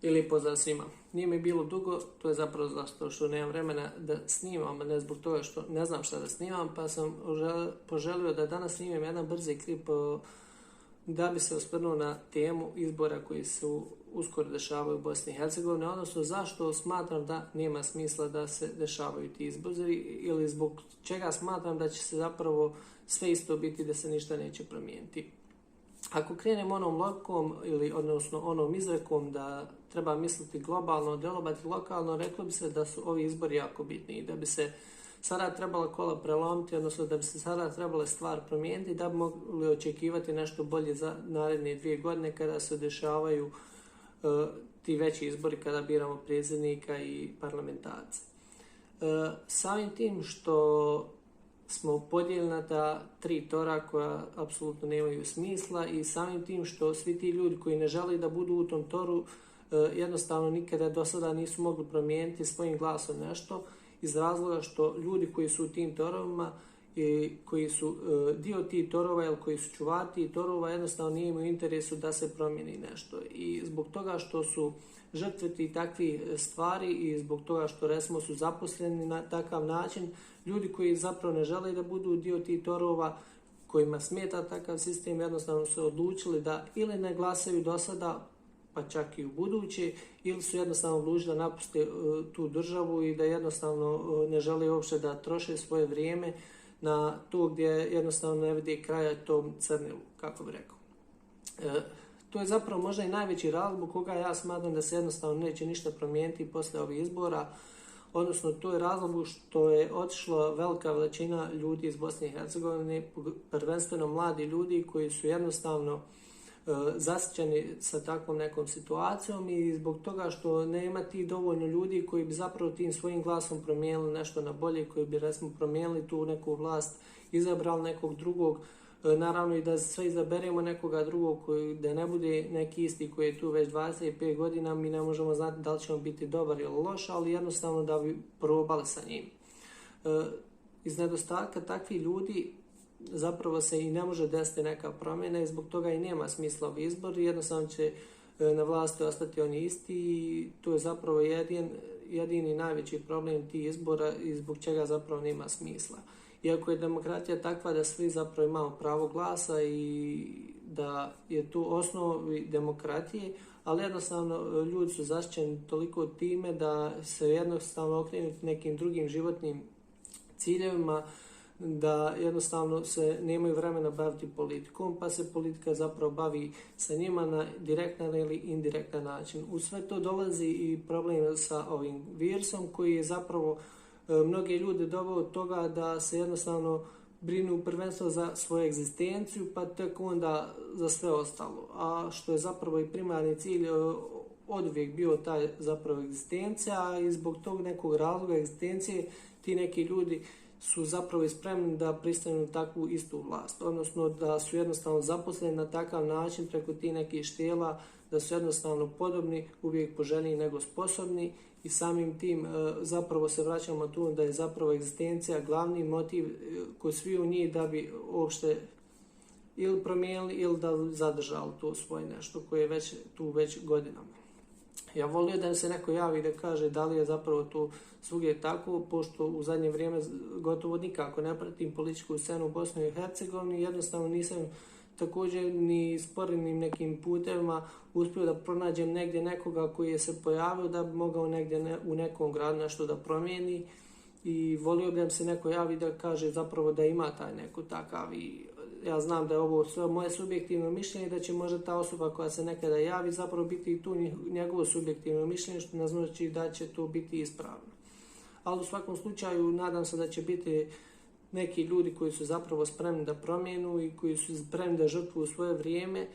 I lijep pozdrav svima. Nije mi bilo dugo, to je zapravo zato što nemam vremena da snimam, a ne zbog toga što ne znam šta da snimam, pa sam poželio da danas snimam jedan brzi klip da bi se osvrnuo na temu izbora koji se uskoro dešavaju u Bosni i Hercegovini, odnosno zašto smatram da nema smisla da se dešavaju ti izbori ili zbog čega smatram da će se zapravo sve isto biti, da se ništa neće promijeniti. Ako krenem onom logikom odnosno onom izrekom da treba misliti globalno, djelovati lokalno, reklo bi se da su ovi izbori jako bitni i da bi se sada trebala kola prelomiti, odnosno da bi se sada trebale stvari promijeniti da bi mogli očekivati nešto bolje za naredne 2 godine kada se dešavaju ti veći izbori, kada biramo predsjednika i parlamentarce. Samim tim što smo podijeljeni na ta 3 tora koja apsolutno nemaju smisla i samim tim što svi ti ljudi koji ne žele da budu u tom toru jednostavno nikada do sada nisu mogli promijeniti svojim glasom nešto, iz razloga što ljudi koji su u tim torovima i koji su dio tih torova ili koji su čuvari tih torova jednostavno nije imaju interesu da se promijeni nešto. I zbog toga što su žrtve tih takvih stvari i zbog toga što recimo su zaposleni na takav način, ljudi koji zapravo ne žele da budu dio tih torova, kojima smeta takav sistem, jednostavno su odlučili da ili ne glasaju do sada, pa čak i u buduće, ili su jednostavno odlučili da napuste tu državu i da jednostavno ne žele uopšte da troše svoje vrijeme na to gdje jednostavno ne vidi kraja tom crnilu, kako bi rekao. To je zapravo možda i najveći razlog koga ja smatram da se jednostavno neće ništa promijeniti posle ovih izbora, odnosno to je razlog što je otišla velika većina ljudi iz Bosne i Hercegovine, prvenstveno mladi ljudi koji su jednostavno zasićeni sa takvom nekom situacijom i zbog toga što nema ti dovoljno ljudi koji bi zapravo tim svojim glasom promijenili nešto na bolje, koji bi recimo promijenili tu neku vlast, izabrali nekog drugog, naravno i da sve izaberemo nekoga drugog da ne bude neki isti koji je tu već 25 godina, mi ne možemo znati da li ćemo biti dobar ili loš, ali jednostavno da bi probali sa njim. Iz nedostatka takvih ljudi zapravo se i ne može desiti neka promjena i zbog toga i nema smisla ovi izbori, jednostavno će na vlasti ostati oni isti i to je zapravo jedini najveći problem tih izbora i zbog čega zapravo nema smisla. Iako je demokratija takva da svi zapravo imamo pravo glasa i da je tu osnovi demokratije, ali jednostavno ljudi su zaštićeni toliko time da se jednostavno okrenuti nekim drugim životnim ciljevima, da jednostavno se nemaju vremena baviti politikom, pa se politika zapravo bavi sa njima na direktan ili indirektan način. U sve to dolazi i problem sa ovim virusom koji je zapravo mnoge ljude doveo od toga da se jednostavno brinu prvenstveno za svoju egzistenciju, pa tek onda za sve ostalo. A što je zapravo i primarni cilj oduvijek bio taj zapravo egzistencija i zbog tog nekog razloga egzistencije ti neki ljudi su zapravo i spremni da pristanu na takvu istu vlast, odnosno da su jednostavno zaposleni na takav način preko tih nekih štela, da su jednostavno podobni, uvijek poželjniji nego sposobni i samim tim zapravo se vraćamo tu da je zapravo egzistencija glavni motiv kod svih u njih da bi uopšte ili promijenili ili da zadržali to svoje nešto koje je već tu već godinama. Ja volio da mi se neko javi da kaže da li je zapravo to svugdje tako, pošto u zadnje vrijeme gotovo nikako ne pratim političku scenu u Bosni i Hercegovini, jednostavno nisam također ni sporednim nekim putevima uspio da pronađem negdje nekoga koji je se pojavio da bi mogao negdje u nekom gradu nešto da promijeni i volio da mi se neko javi da kaže zapravo da ima taj neko takav i ja znam da je ovo sve moje subjektivno mišljenje, da će možda ta osoba koja se nekada javi zapravo biti i tu njegovo subjektivno mišljenje, što ne znači da će to biti ispravno. Ali u svakom slučaju nadam se da će biti neki ljudi koji su zapravo spremni da promijenu i koji su spremni da žrtvuju svoje vrijeme.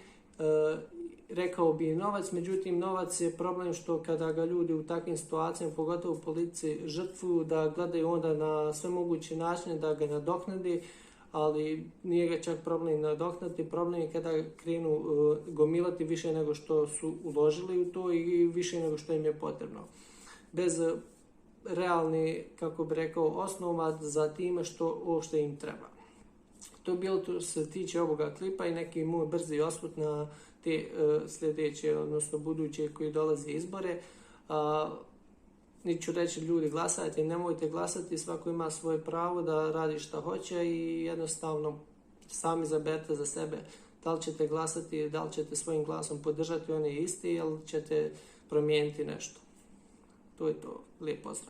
Rekao bi i novac, međutim novac je problem što kada ga ljudi u takvim situacijama, pogotovo u politici, žrtvuju, da gledaju onda na sve moguće načine da ga nadoknade, ali nije ga čak problem nadoknati, problem je kada krenu gomilati više nego što su uložili u to i više nego što im je potrebno. Bez realni, kako bi rekao, osnova za time što uopšte im treba. To je bilo to se tiče ovoga klipa i neki moj brzi osvrt na te sljedeće, odnosno buduće koji dolaze izbore. Niti ću reći ljudi glasajte, nemojte glasati, svako ima svoje pravo da radi šta hoće i jednostavno sami izaberete za sebe da li ćete glasati, da li ćete svojim glasom podržati one isti ili ćete promijeniti nešto. To je to. Lijep pozdrav.